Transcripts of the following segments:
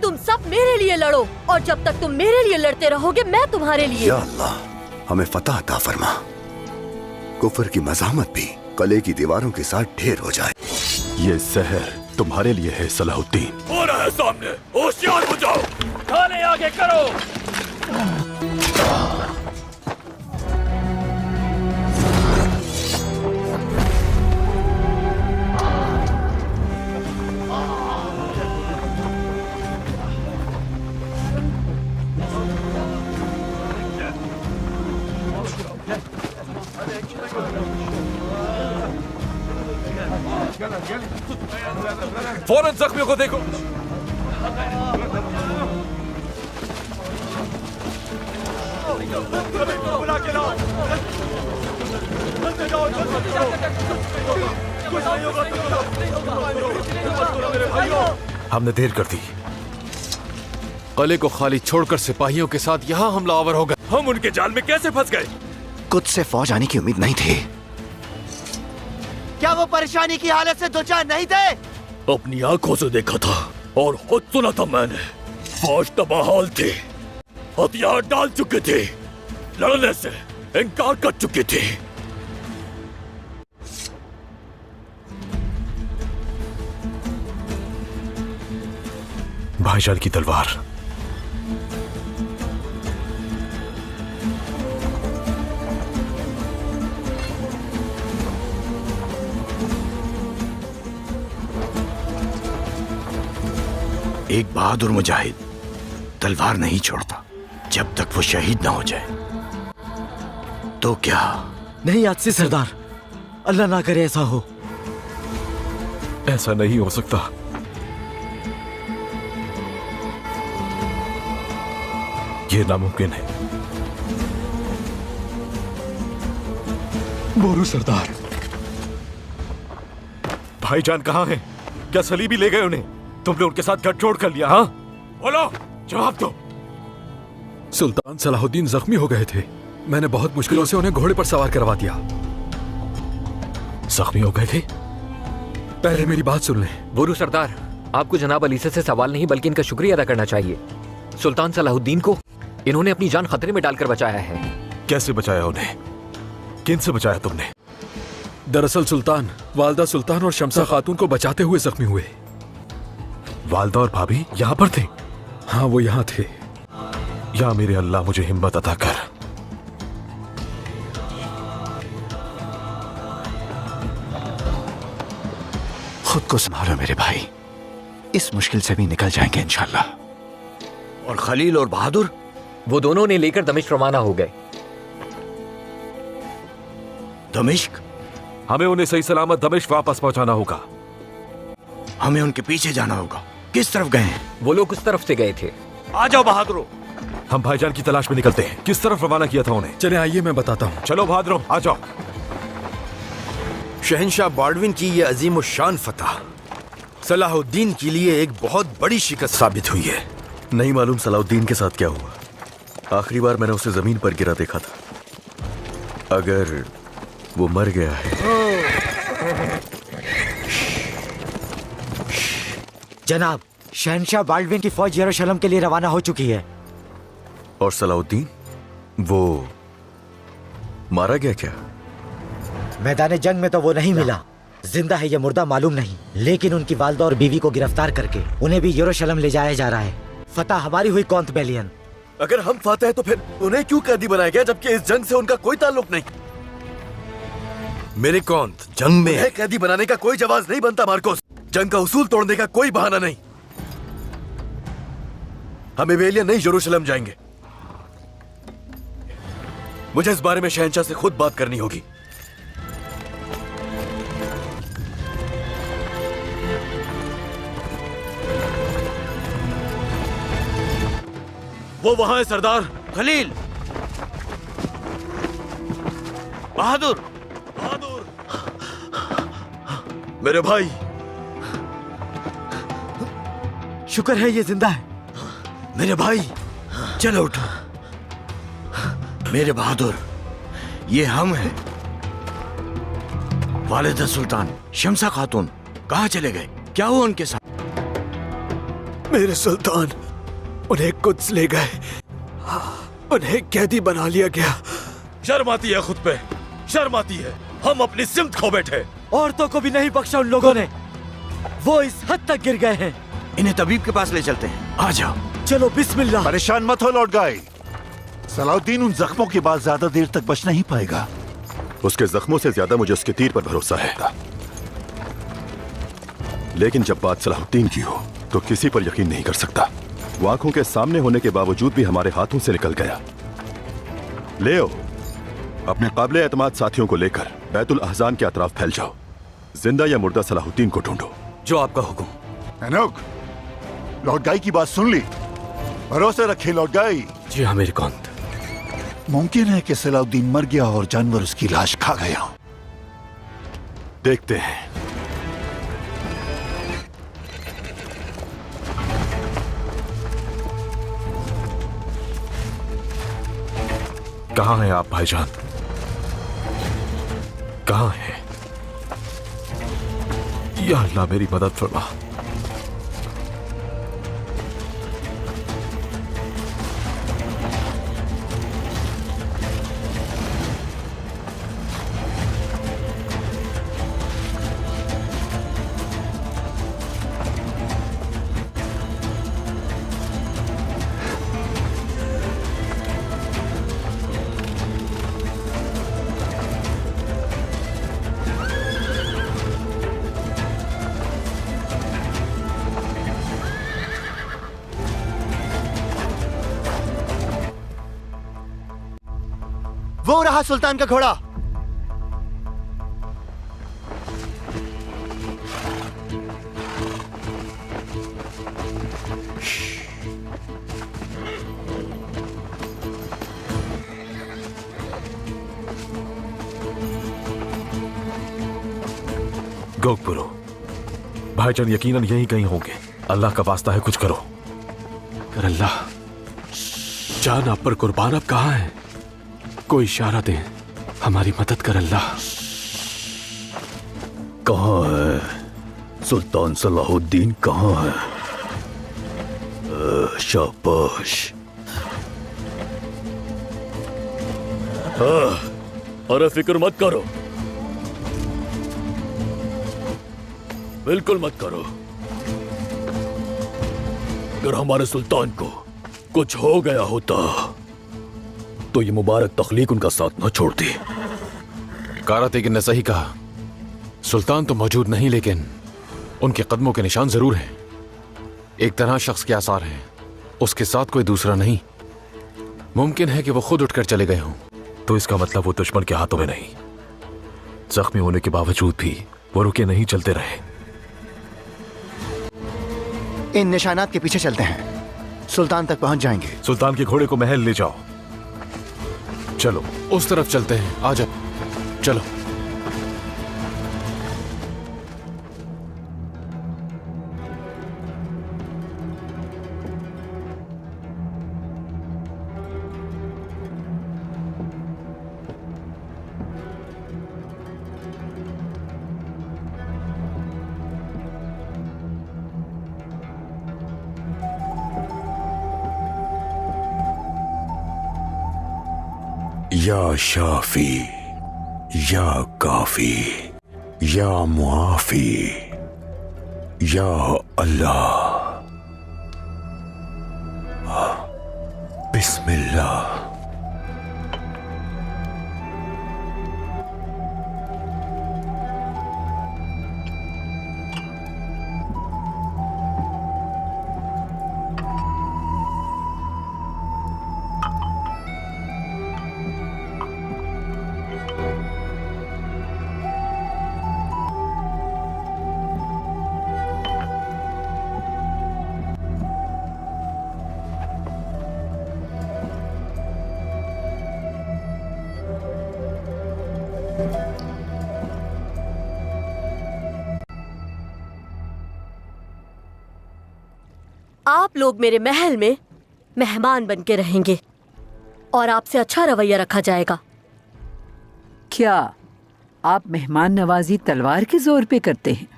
तुम सब मेरे लिए लड़ो, और जब तक तुम मेरे लिए लड़ते रहोगे मैं तुम्हारे लिए। या अल्लाह, हमें फतह अता फरमा। कुफर की मज़ामत भी कले की दीवारों के साथ ढेर हो जाए। ये जहर तुम्हारे लिए है सलाहुद्दीन। हो रहा है सामने, होशियार हो जाओ। खाने आगे करो। फौरन जख्मियों को देखो। हमने देर कर दी। किले को खाली छोड़कर सिपाहियों के साथ यहाँ हमला आवर हो गए। हम उनके जाल में कैसे फंस गए? कुछ से फौज आने की उम्मीद नहीं थी। क्या वो परेशानी की हालत से दो चार नहीं थे? अपनी आंखों से देखा था और खुद सुना था मैंने। फौज तबाहाल थी, हथियार डाल चुके थे, लड़ने से इनकार कर चुके थे। भाईजान की तलवार। एक बहादुर मुजाहिद तलवार नहीं छोड़ता जब तक वो शहीद ना हो जाए। तो क्या? नहीं यादसी सरदार, अल्लाह ना करे ऐसा हो। ऐसा नहीं हो सकता। ये नामुमकिन है। बोरू सरदार, भाईजान कहाँ हैं? क्या सलीबी ले गए उन्हें? तुमने उनके साथ गठजोड़ कर लिया? हाँ बोलो, जवाब दो। सुल्तान सलाहुद्दीन जख्मी हो गए थे। मैंने बहुत मुश्किलों से उन्हें घोड़े पर सवार करवा दिया। जख्मी हो गए थे? पहले मेरी बात सुन लें। बोरू सरदार, आपको जनाब अलीसे से सवाल नहीं बल्कि इनका शुक्रिया अदा करना चाहिए। सुल्तान सलाहुद्दीन को इन्होंने अपनी जान खतरे में डालकर बचाया है। कैसे बचाया उन्हें? किन से बचाया तुमने? दरअसल सुल्तान वालदा सुल्तान और शमसा खातून को बचाते हुए जख्मी हुए। वालदा और भाभी यहाँ पर थे? हाँ, वो यहाँ थे। या मेरे अल्लाह, मुझे हिम्मत अता कर। खुद को संभालो मेरे भाई, इस मुश्किल से भी निकल जाएंगे इंशाल्लाह। और खलील और बहादुर? वो दोनों ने लेकर दमिश्क रवाना हो गए। दमिश्क? हमें उन्हें सही सलामत दमिश्क वापस पहुंचाना होगा। हमें उनके पीछे जाना होगा। किस तरफ गए हैं? वो लोग उस तरफ से गए थे। आ जाओ बहादुरो। हम भाईजान की तलाश में निकलते हैं। किस तरफ रवाना किया था उन्हें? चले आइए, मैं बताता हूँ। चलो बहादुरो, आ जाओ। शहंशाह बाल्डविन की ये अजीम शान फतह सलाहुद्दीन के लिए एक बहुत बड़ी शिकस्त साबित हुई है। नहीं मालूम सलाहुद्दीन के साथ क्या हुआ। आखिरी बार मैंने उसे जमीन पर गिरा देखा था। अगर वो मर गया है। जनाब, शहंशाह बाल्डविन की फौज यरूशलेम के लिए रवाना हो चुकी है। और सलाहुद्दीन, वो मारा गया क्या? मैदान जंग में तो वो नहीं मिला। जिंदा है या मुर्दा मालूम नहीं, लेकिन उनकी वालदा और बीवी को गिरफ्तार करके उन्हें भी यरूशलेम ले जाया जा रहा है। फतह हमारी हुई कौंत बेलियन। अगर हम फाते हैं तो फिर उन्हें क्यों कैदी बनाया गया, जबकि इस जंग से उनका कोई ताल्लुक नहीं? मेरे कौंत जंग में है। कैदी बनाने का कोई जवाब नहीं बनता मार्कोस। जंग का उसूल तोड़ने का कोई बहाना नहीं। हम बेलियन नहीं, यरूशलेम जाएंगे। मुझे इस बारे में शहंशाह से खुद बात करनी होगी। वो वहां है सरदार। खलील, बहादुर, बहादुर, मेरे भाई, शुक्र है ये जिंदा है। मेरे भाई, चलो उठो। मेरे बहादुर, ये हम हैं। वालिदा सुल्तान, शमसा खातून कहाँ चले गए? क्या हुआ उनके साथ? मेरे सुल्तान, उन्हें कुद्स ले गए, उन्हें कैदी बना लिया गया। शर्म आती है खुद पे, शर्म आती है। हम अपनी सिमत खो बैठे। औरतों को भी नहीं बख्शा उन लोगों ने, वो इस हद तक गिर गए हैं। इन्हें तबीब के पास ले चलते हैं। आ जाओ। चलो बिस्मिल्लाह। परेशान मत हो लॉर्ड गाई, सलाउद्दीन उन जख्मों के बाद ज्यादा देर तक बच नहीं पाएगा। उसके जख्मों से ज्यादा मुझे उसके तीर पर भरोसा है। लेकिन जब बात सलाहुद्दीन की हो तो किसी पर यकीन नहीं कर सकता। वो आंखों के सामने होने के बावजूद भी हमारे हाथों से निकल गया। ले आओ, अपने काबिल एतमाद साथियों को लेकर बैतुल अहजान के अतराफ फैल जाओ। जिंदा या मुर्दा सलाहुद्दीन को ढूंढो। जो आपका हुक्म। एनोक, लॉर्ड गाई की बात सुन ली? भरोसा रखे लॉर्ड गाई। जी हाँ मेरे कौंत। मुमकिन है कि सलाउद्दीन मर गया और जानवर उसकी लाश खा गया। देखते हैं। कहाँ हैं आप भाईजान? कहाँ हैं? या अल्लाह मेरी मदद फरमा। वो रहा सुल्तान का घोड़ा। गोकपुरो, भाईजान यकीनन यहीं कहीं होंगे। अल्लाह का वास्ता है कुछ करो। कर अल्लाह, जान आप पर कुर्बान। अब कहाँ है? कोई इशारा दे, हमारी मदद कर अल्लाह। कहाँ है सुल्तान सलाहुद्दीन? कहाँ है? शाबाश। अरे फिक्र मत करो, बिल्कुल मत करो। अगर हमारे सुल्तान को कुछ हो गया होता तो ये मुबारक तख्लीक उनका साथ न छोड़ती। कारातेगिन ने सही कहा। सुल्तान तो मौजूद नहीं, लेकिन उनके कदमों के निशान जरूर हैं। एक तरह शख्स के आसार हैं, उसके साथ कोई दूसरा नहीं। मुमकिन है कि वो खुद उठकर चले गए हों। तो इसका मतलब वो दुश्मन के हाथों में नहीं। जख्मी होने के बावजूद भी वो रुके नहीं, चलते रहे। इन निशानात के पीछे चलते हैं, सुल्तान तक पहुंच जाएंगे। सुल्तान के घोड़े को महल ले जाओ। चलो उस तरफ चलते हैं। आ जाओ, चलो। या शाफी, या काफी, या मुआफी, या अल्लाह। बिस्मिल्लाह। आप लोग मेरे महल में मेहमान बन के रहेंगे और आपसे अच्छा रवैया रखा जाएगा। क्या आप मेहमान नवाजी तलवार के जोर पे करते हैं?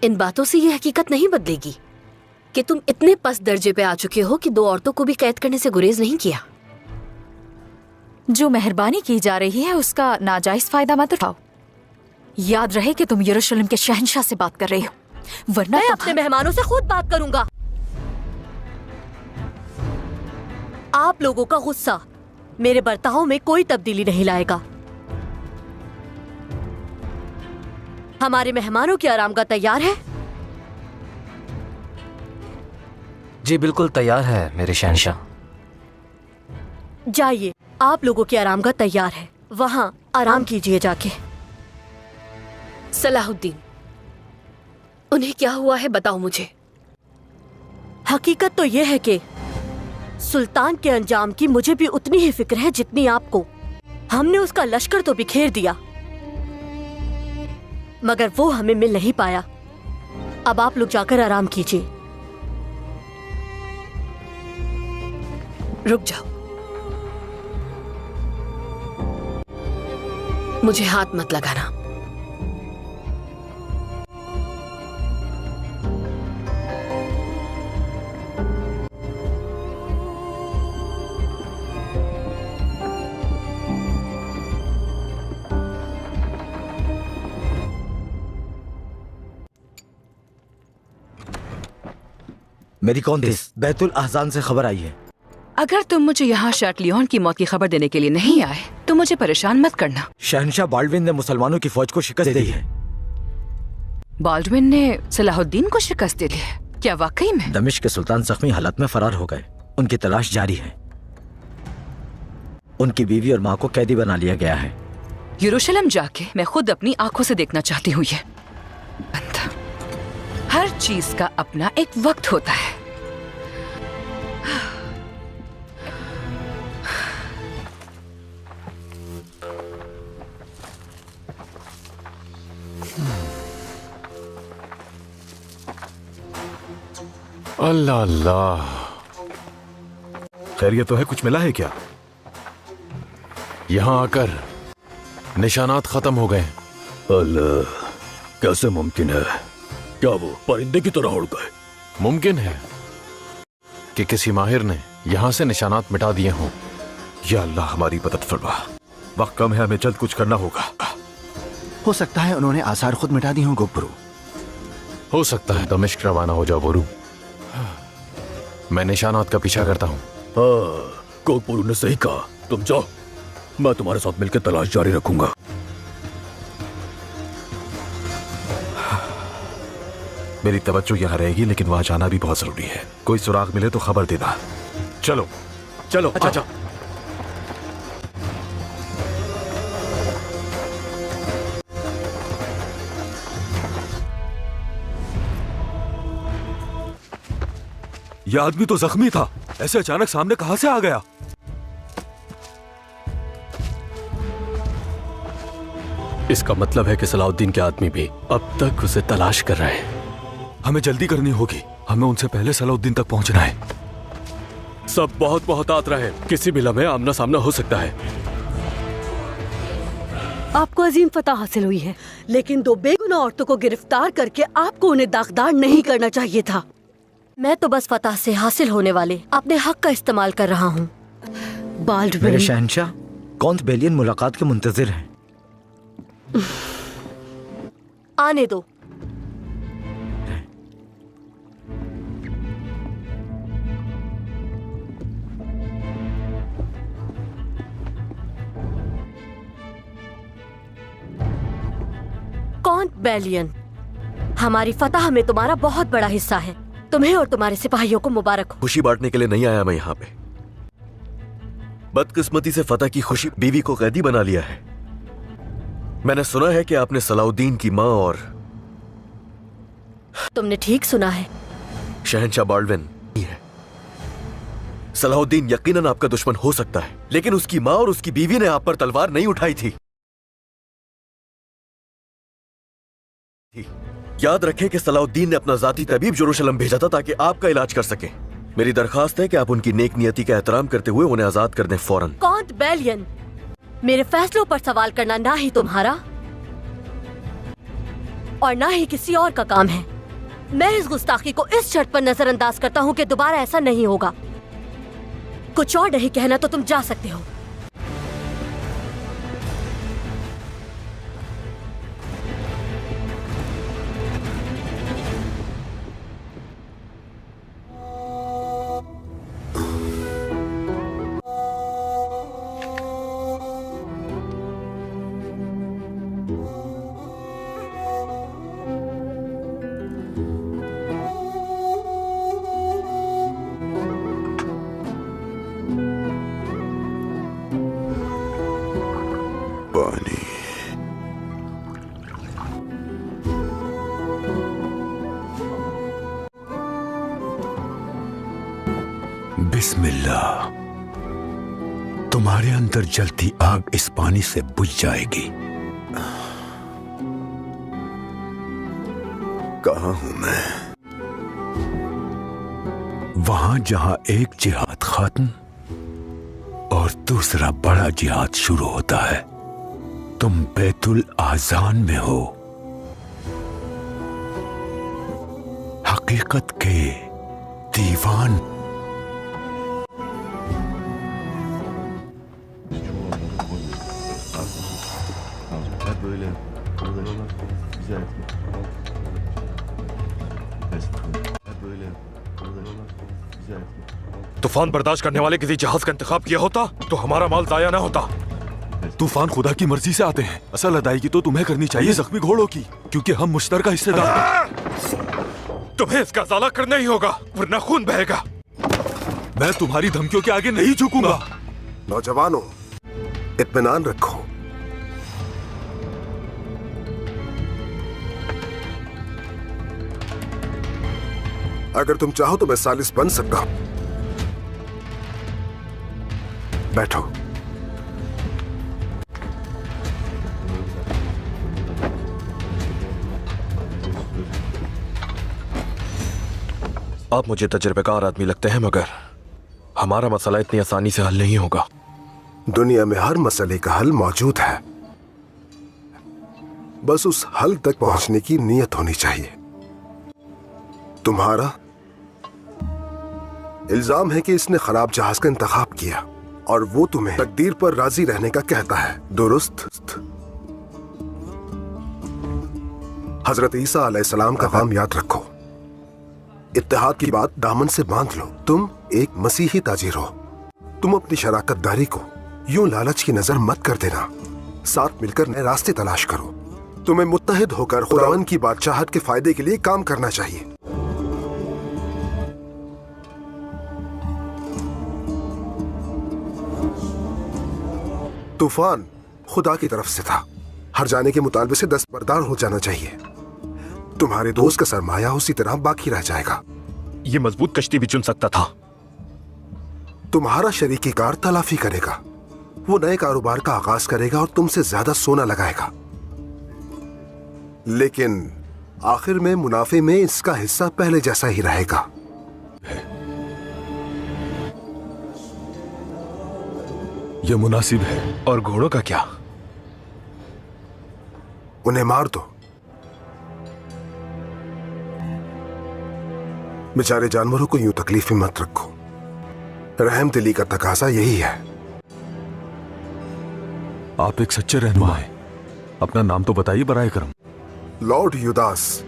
इन बातों से ये हकीकत नहीं बदलेगी कि तुम इतने पस्त दर्जे पे आ चुके हो कि 2 औरतों को भी कैद करने से गुरेज नहीं किया। जो मेहरबानी की जा रही है उसका नाजायज फायदा मत उठाओ। याद रहे कि तुम यरूशलेम के शहंशाह से बात कर रही हो, वरना मैं अपने मेहमानों से खुद बात करूंगा। आप लोगों का गुस्सा मेरे बर्ताव में कोई तब्दीली नहीं लाएगा। हमारे मेहमानों की आरामगाह तैयार है? जी बिल्कुल तैयार है मेरे शहंशाह। जाइए, आप लोगों की आरामगाह तैयार है, वहां आराम कीजिए जाके। सलाहुद्दीन, उन्हें क्या हुआ है बताओ मुझे। हकीकत तो यह है कि सुल्तान के अंजाम की मुझे भी उतनी ही फिक्र है जितनी आपको। हमने उसका लश्कर तो बिखेर दिया, मगर वो हमें मिल नहीं पाया। अब आप लोग जाकर आराम कीजिए। रुक जाओ, मुझे हाथ मत लगाना। मेरी कौन थी? बैतुल अहजान से खबर आई है। अगर तुम मुझे यहाँ शार्टलियन की मौत की खबर देने के लिए नहीं आए तो मुझे परेशान मत करना। शहंशाह बाल्डविन ने मुसलमानों की फौज को शिकस्त दी है। बाल्डविन ने सलाहुद्दीन को शिकस्त दे दी है? क्या वाकई में? दमिश्क के सुल्तान जख्मी हालत में फरार हो गए। उनकी तलाश जारी है। उनकी बीवी और माँ को कैदी बना लिया गया है। यरूशलेम जाके मैं खुद अपनी आंखों से देखना चाहती हूँ ये। हर चीज का अपना एक वक्त होता है। अल्लाह अल्लाह, खैरियत तो है? कुछ मिला है क्या? यहां आकर निशानात खत्म हो गए। अल्लाह, कैसे मुमकिन है? क्या वो परिंदे की तरह उड़ गए? मुमकिन है कि किसी माहिर ने यहां से निशानात मिटा दिए हों। या अल्लाह हमारी मदद फरमा। वक्त कम है, हमें जल्द कुछ करना होगा। हो सकता है उन्होंने आसार खुद मिटा दी हों गोबरू। हो सकता है। दमिश्क रवाना हो जाओ बोरू, मैं निशानात का पीछा करता हूँ। हाँ, गोबरू ने सही कहा। तुम जाओ, मैं तुम्हारे साथ मिलकर तलाश जारी रखूंगा। मेरी तवज्जो यहाँ रहेगी, लेकिन वहां जाना भी बहुत जरूरी है। कोई सुराग मिले तो खबर देना। चलो चलो। अच्छा। यह आदमी तो जख्मी था, ऐसे अचानक सामने कहां से आ गया? इसका मतलब है कि सलाहुद्दीन के आदमी भी अब तक उसे तलाश कर रहे हैं। हमें जल्दी करनी होगी, हमें उनसे पहले सलाहुद्दीन तक पहुंचना है। सब बहुत मोहतात रहे, किसी भी लम्हे आमना सामना हो सकता है। आपको अजीम फतह हासिल हुई है, लेकिन 2 बेगुनाह औरतों को गिरफ्तार करके आपको उन्हें दागदार नहीं करना चाहिए था। मैं तो बस फतह से हासिल होने वाले अपने हक का इस्तेमाल कर रहा हूँ। मेरे शहंशाह, कौंत बेलियन मुलाकात के मुंतजिर हैं। आने दो। कौंत बेलियन, हमारी फतह में तुम्हारा बहुत बड़ा हिस्सा है। तुम्हें और तुम्हारे सिपाहियों को मुबारक हो। खुशी बांटने के लिए नहीं आया मैं यहाँ पे। बदकिस्मती से फतह की खुशी बीवी को कैदी बना लिया है। मैंने सुना है कि आपने सलाहुद्दीन की माँ और तुमने ठीक सुना है। शहंशाह बाल्डविन है। सलाहुद्दीन यकीनन आपका दुश्मन हो सकता है, लेकिन उसकी माँ और उसकी बीवी ने आप पर तलवार नहीं उठाई थी। याद रखें कि सलाहुद्दीन ने अपना जाती तबीब यरूशलेम भेजा था ताकि आपका इलाज कर सके। मेरी दरखास्त है कि आप उनकी नेक नियति का एहतराम करते हुए उन्हें आजाद कर दें फौरन। कौंत बेलियन, मेरे फैसलों पर सवाल करना ना ही तुम्हारा और ना ही किसी और का काम है। मैं इस गुस्ताखी को इस शर्त पर नजरअंदाज करता हूँ कि दोबारा ऐसा नहीं होगा। कुछ और नहीं कहना तो तुम जा सकते हो। बिस्मिल्लाह। तुम्हारे अंदर जलती आग इस पानी से बुझ जाएगी। कहाँ हूं मैं? वहां जहां एक जिहाद खत्म और दूसरा बड़ा जिहाद शुरू होता है। तुम बैतुल आजान में हो। हकीकत के दीवान। तूफान बर्दाश्त करने वाले किसी जहाज का इंतखाब किया होता तो हमारा माल जाया ना होता। तूफान खुदा की मर्जी से आते हैं। असल अदायगी तो तुम्हें करनी चाहिए जख्मी घोड़ों की, क्योंकि हम मुश्तरका हिस्सेदार हैं। तुम्हें इसका इजाला करना ही होगा वरना खून बहेगा। मैं तुम्हारी धमकियों के आगे नहीं झुकूंगा। नौजवानों, इत्मीनान रखो। अगर तुम चाहो तो मैं सालिस बन सकता हूं। बैठो। आप मुझे तजुर्बेकार आदमी लगते हैं, मगर हमारा मसला इतनी आसानी से हल नहीं होगा। दुनिया में हर मसले का हल मौजूद है, बस उस हल तक पहुंचने की नीयत होनी चाहिए। तुम्हारा इल्जाम है कि इसने खराब जहाज का इंतखाब किया और वो तुम्हें तकदीर पर राजी रहने का कहता है, दुरुस्त? हजरत ईसा अलैहिस्सलाम का काम याद रखो। इत्तेहाद की बात दामन से बांध लो। तुम एक मसीही ताजिर हो। तुम अपनी शराकतदारी को यूं लालच की नजर मत कर देना। साथ मिलकर नए रास्ते तलाश करो। तुम्हें मुत्तहिद होकर खुदावन की बादशाहत के फायदे के लिए काम करना चाहिए। तूफान खुदा की तरफ से था। हर जाने के मुतालबे से दस्तबरदार हो जाना चाहिए। तुम्हारे दोस्त का सरमाया उसी तरह बाकी रह जाएगा। ये मजबूत कश्ती भी चुन सकता था। तुम्हारा शरीकी कार तलाफी करेगा। वो नए कारोबार का आगाज करेगा और तुमसे ज्यादा सोना लगाएगा, लेकिन आखिर में मुनाफे में इसका हिस्सा पहले जैसा ही रहेगा। यह मुनासिब है। और घोड़ों का क्या? उन्हें मार दो। बेचारे जानवरों को यूं तकलीफ में मत रखो। रहम दिली का तकाजा यही है। आप एक सच्चे रहनुमा हैं। अपना नाम तो बताइए बराए करम। लॉर्ड युदास,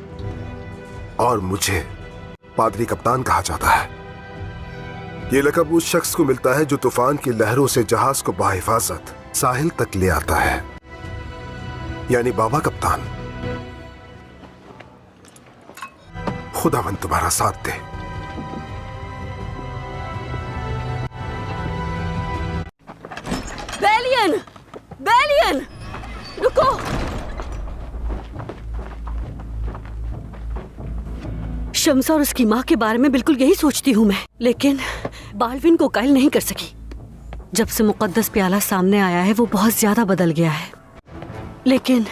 और मुझे पादरी कप्तान कहा जाता है। ये लक़ब उस शख्स को मिलता है जो तूफान की लहरों से जहाज को बाहिफाजत साहिल तक ले आता है, यानी बाबा कप्तान। खुदावन तुम्हारा साथ दे। बेलियन! बेलियन! रुको! शम्स और उसकी माँ के बारे में बिल्कुल यही सोचती हूँ मैं, लेकिन बालविन को कायल नहीं कर सकी। जब से मुकद्दस प्याला सामने आया है वो बहुत ज्यादा बदल गया है। लेकिन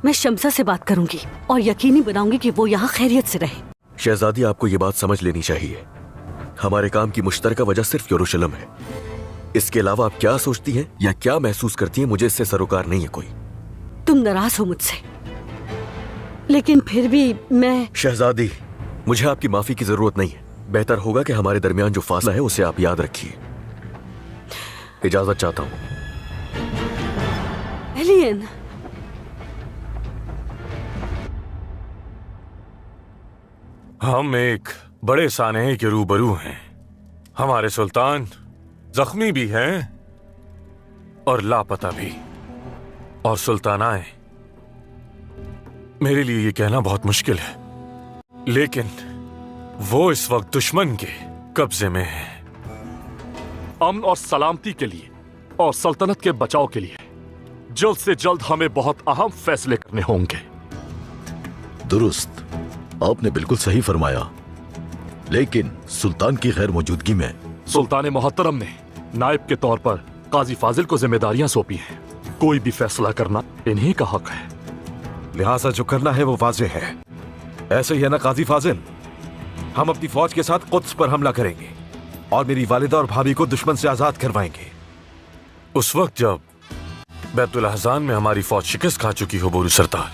मैं शम्सा से बात करूंगी और यकीनी बनाऊंगी कि वो यहाँ खैरियत से रहे। शहजादी, आपको ये बात समझ लेनी चाहिए। हमारे काम की मुश्तरका वजह सिर्फ यरूशलेम है। इसके अलावा आप क्या सोचती हैं या क्या महसूस करती हैं, मुझे इससे सरोकार नहीं है कोई। तुम नाराज हो मुझसे, लेकिन फिर भी मैं... शहजादी, मुझे आपकी माफी की जरूरत नहीं है। बेहतर होगा कि हमारे दरमियान जो फासला है उसे आप याद रखिए। इजाजत चाहता हूं। एलियन, हम एक बड़े सानहे के रूबरू हैं। हमारे सुल्तान जख्मी भी हैं और लापता भी। और सुल्तानाए, मेरे लिए ये कहना बहुत मुश्किल है, लेकिन वो इस वक्त दुश्मन के कब्जे में है। अमन और सलामती के लिए और सल्तनत के बचाव के लिए जल्द से जल्द हमें बहुत अहम फैसले करने होंगे। दुरुस्त, आपने बिल्कुल सही फरमाया, लेकिन सुल्तान की गैर मौजूदगी में सुल्तान मोहतरम ने नायब के तौर पर काजी फाजिल को जिम्मेदारियां सौंपी हैं। कोई भी फैसला करना इन्हीं का हक है। लिहाजा जो करना है वो वाज़ेह है। ऐसे ही है ना काजी फाजिल? हम अपनी फौज के साथ कुद्स पर हमला करेंगे और मेरी वालिदा और भाभी को दुश्मन से आजाद करवाएंगे। उस वक्त जब बैतुल अहज़ान में हमारी फौज शिकस्त खा चुकी हो बोरू सरदार।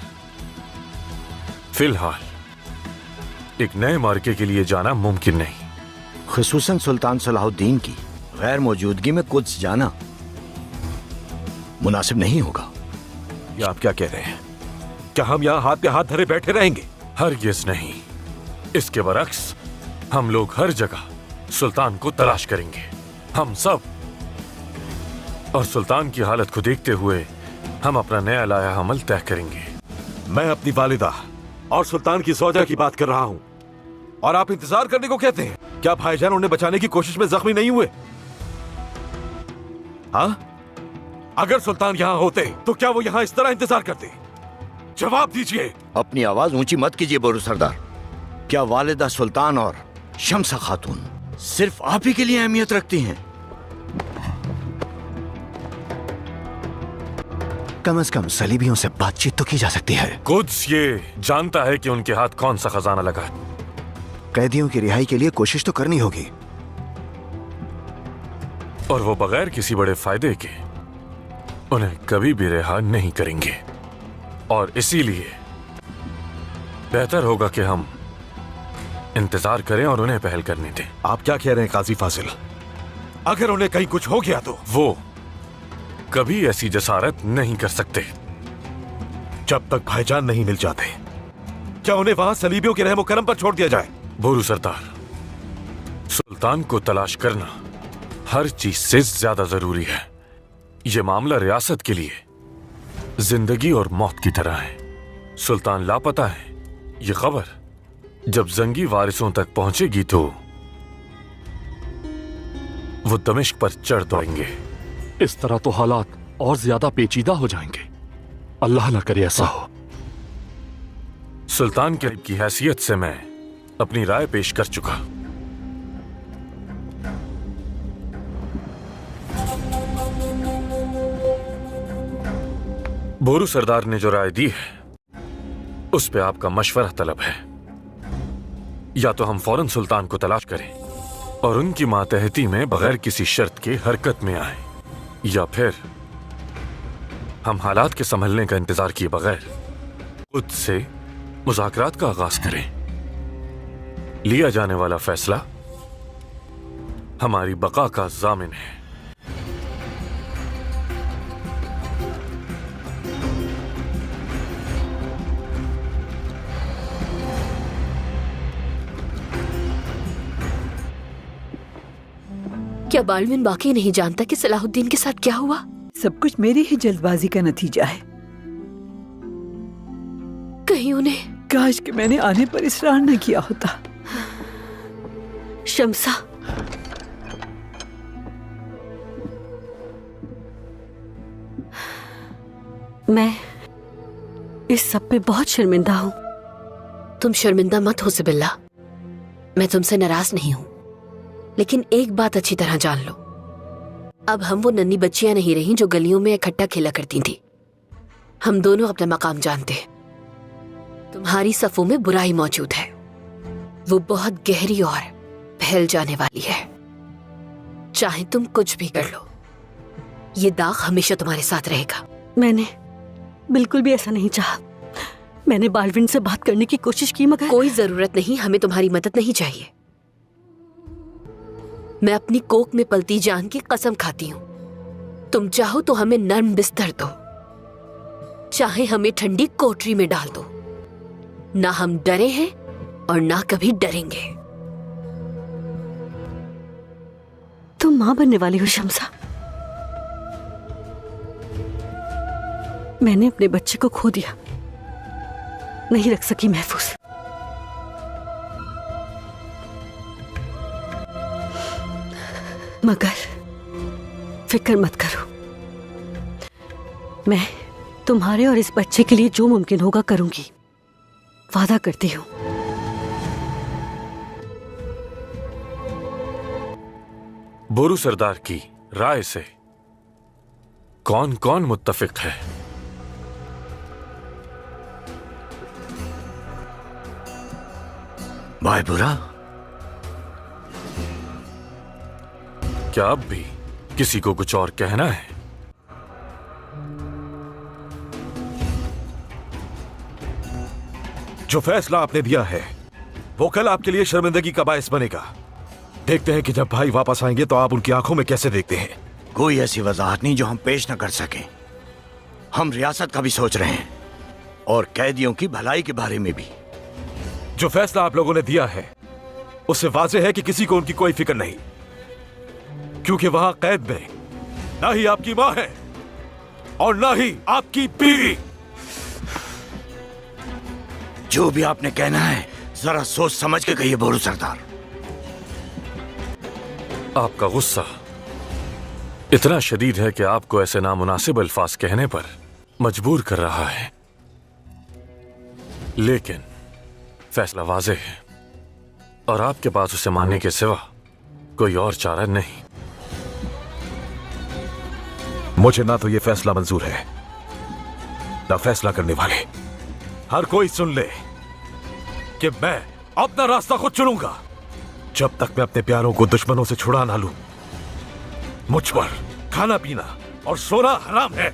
फिलहाल एक नए मार्के के लिए जाना मुमकिन नहीं। खुसूसन सुल्तान सलाहुद्दीन की गैर मौजूदगी में कुछ जाना मुनासिब नहीं होगा। ये आप क्या कह रहे हैं? क्या हम यहाँ हाथ पे हाथ धरे बैठे रहेंगे? हरगिज़ नहीं। इसके बरक्स हम लोग हर जगह सुल्तान को तलाश करेंगे, हम सब। और सुल्तान की हालत को देखते हुए हम अपना नया लाया अमल तय करेंगे। मैं अपनी वालिदा और सुल्तान की ज़ौजा की बात कर रहा हूँ, और आप इंतजार करने को कहते हैं? क्या भाईजान उन्हें बचाने की कोशिश में जख्मी नहीं हुए? हाँ, अगर सुल्तान यहाँ होते तो क्या वो यहाँ इस तरह इंतजार करते? जवाब दीजिए। अपनी आवाज ऊंची मत कीजिए बोरू सरदार। क्या वालिदा सुल्तान और शम्सा खातून सिर्फ आप ही के लिए अहमियत रखती हैं? कम से कम सलीबियों से बातचीत तो की जा सकती है। कुद्स ये जानता है कि उनके हाथ कौन सा खजाना लगा है। कैदियों की रिहाई के लिए कोशिश तो करनी होगी, और वो बगैर किसी बड़े फायदे के उन्हें कभी भी रिहा नहीं करेंगे। और इसीलिए बेहतर होगा कि हम इंतजार करें और उन्हें पहल करने दें। आप क्या कह रहे हैं काजी फाजिल? अगर उन्हें कहीं कुछ हो गया तो? वो कभी ऐसी जसारत नहीं कर सकते जब तक भाईजान नहीं मिल जाते। क्या उन्हें वहां सलीबियों के रहमो करम पर छोड़ दिया जाए? बोरू सरदार, सुल्तान को तलाश करना हर चीज से ज्यादा जरूरी है। यह मामला रियासत के लिए जिंदगी और मौत की तरह है। सुल्तान लापता है, ये खबर जब जंगी वारिसों तक पहुंचेगी तो वो दमिश्क पर चढ़ दौड़ेंगे। इस तरह तो हालात और ज्यादा पेचीदा हो जाएंगे। अल्लाह न करे ऐसा हो। सुल्तान के की हैसियत से मैं अपनी राय पेश कर चुका। बोरू सरदार ने जो राय दी है उस पे आपका मशवरा तलब है। या तो हम फौरन सुल्तान को तलाश करें और उनकी मातहती में बगैर किसी शर्त के हरकत में आए, या फिर हम हालात के संभलने का इंतजार किए बगैर खुद से मुज़ाकरात का आगाज करें। लिया जाने वाला फैसला हमारी बका का जामिन है। क्या बालविन बाकी नहीं जानता कि सलाहुद्दीन के साथ क्या हुआ? सब कुछ मेरी ही जल्दबाजी का नतीजा है। कहीं उन्हें... काश कि मैंने आने पर इसरार न किया होता। शम्सा, मैं इस सब पे बहुत शर्मिंदा हूँ। तुम शर्मिंदा मत हो सिबिल्ला, मैं तुमसे नाराज नहीं हूँ, लेकिन एक बात अच्छी तरह जान लो, अब हम वो नन्ही बच्चियां नहीं रही जो गलियों में इकट्ठा खेला करती थी। हम दोनों अपना मकाम जानते हैं। तुम्हारी सफों में बुराई मौजूद है, वो बहुत गहरी और फैल जाने वाली है। चाहे तुम कुछ भी कर लो, ये दाग हमेशा तुम्हारे साथ रहेगा। मैंने बिल्कुल भी ऐसा नहीं चाहा। मैंने बालविन से बात करने की कोशिश की मगर कोई जरूरत नहीं, हमें तुम्हारी मदद नहीं चाहिए। मैं अपनी कोख में पलती जान की कसम खाती हूँ, तुम चाहो तो हमें नर्म बिस्तर दो, चाहे हमें ठंडी कोठरी में डाल दो। ना हम डरे हैं और ना कभी डरेंगे। तुम मां बनने वाली हो शम्सा। मैंने अपने बच्चे को खो दिया, नहीं रख सकी महफूज। मगर फिक्र मत करो, मैं तुम्हारे और इस बच्चे के लिए जो मुमकिन होगा करूंगी, वादा करती हूं। बोरू सरदार की राय से कौन कौन मुत्तफिक है? भाई बुरा, क्या अब भी किसी को कुछ और कहना है? जो फैसला आपने दिया है वो कल आपके लिए शर्मिंदगी का बायस बनेगा। देखते हैं कि जब भाई वापस आएंगे तो आप उनकी आंखों में कैसे देखते हैं। कोई ऐसी वजाहत नहीं जो हम पेश न कर सकें। हम रियासत का भी सोच रहे हैं और कैदियों की भलाई के बारे में भी। जो फैसला आप लोगों ने दिया है उससे वाज़ेह है कि किसी को उनकी कोई फिक्र नहीं, क्योंकि वहां कैद में ना ही आपकी मां है और ना ही आपकी बीवी। जो भी आपने कहना है जरा सोच समझ के कहिए बोरू सरदार। आपका गुस्सा इतना शदीद है कि आपको ऐसे नामुनासिब अल्फाज कहने पर मजबूर कर रहा है, लेकिन फैसला वाज़ेह है और आपके पास उसे मानने के सिवा कोई और चारा नहीं। मुझे ना तो यह फैसला मंजूर है ना फैसला करने वाले। हर कोई सुन ले कि मैं अपना रास्ता खुद चुनूंगा। जब तक मैं अपने प्यारों को दुश्मनों से छुड़ा ना लूं, मुझ पर खाना पीना और सोना हराम है।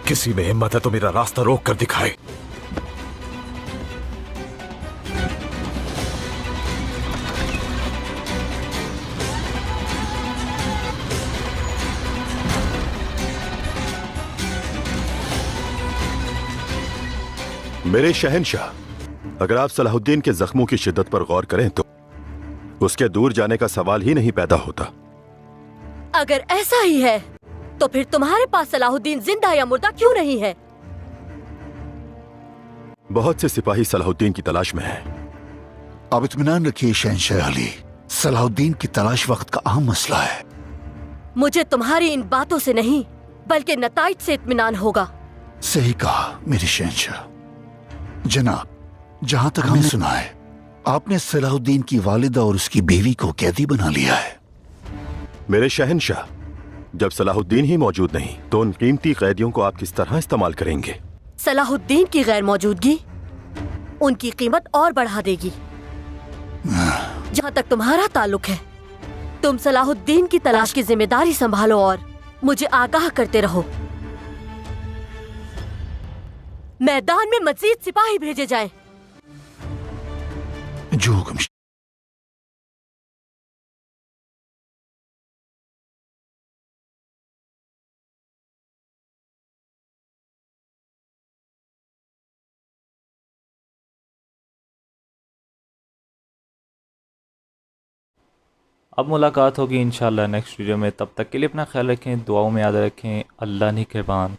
किसी में हिम्मत है तो मेरा रास्ता रोक कर दिखाए। मेरे शहंशाह, अगर आप सलाहुद्दीन के जख्मों की शिद्दत पर गौर करें तो उसके दूर जाने का सवाल ही नहीं पैदा होता। अगर ऐसा ही है तो फिर तुम्हारे पास सलाहुद्दीन जिंदा या मुर्दा क्यों नहीं है? बहुत से सिपाही सलाहुद्दीन की तलाश में हैं। अब इत्मीनान रखिए शहंशाह अली, सलाहुद्दीन की तलाश वक्त का अहम मसला है। मुझे तुम्हारी इन बातों से नहीं बल्कि नताइज से इत्मीनान होगा। सही कहा मेरे शहंशाह। जनाब, जहां तक हमने सुना है आपने सलाहुद्दीन की वालिदा और उसकी बीवी को कैदी बना लिया है। मेरे शहंशाह, जब सलाहुद्दीन ही मौजूद नहीं तो उन कीमती कैदियों को आप किस तरह इस्तेमाल करेंगे? सलाहुद्दीन की गैर मौजूदगी उनकी कीमत और बढ़ा देगी। जहां तक तुम्हारा ताल्लुक है, तुम सलाहुद्दीन की तलाश की जिम्मेदारी संभालो और मुझे आगाह करते रहो। मैदान में मजीद सिपाही भेजे जाएं। जो हुक्म। अब मुलाकात होगी इंशाल्लाह नेक्स्ट वीडियो में। तब तक के लिए अपना ख्याल रखें, दुआओं में याद रखें। अल्लाह निगहबान।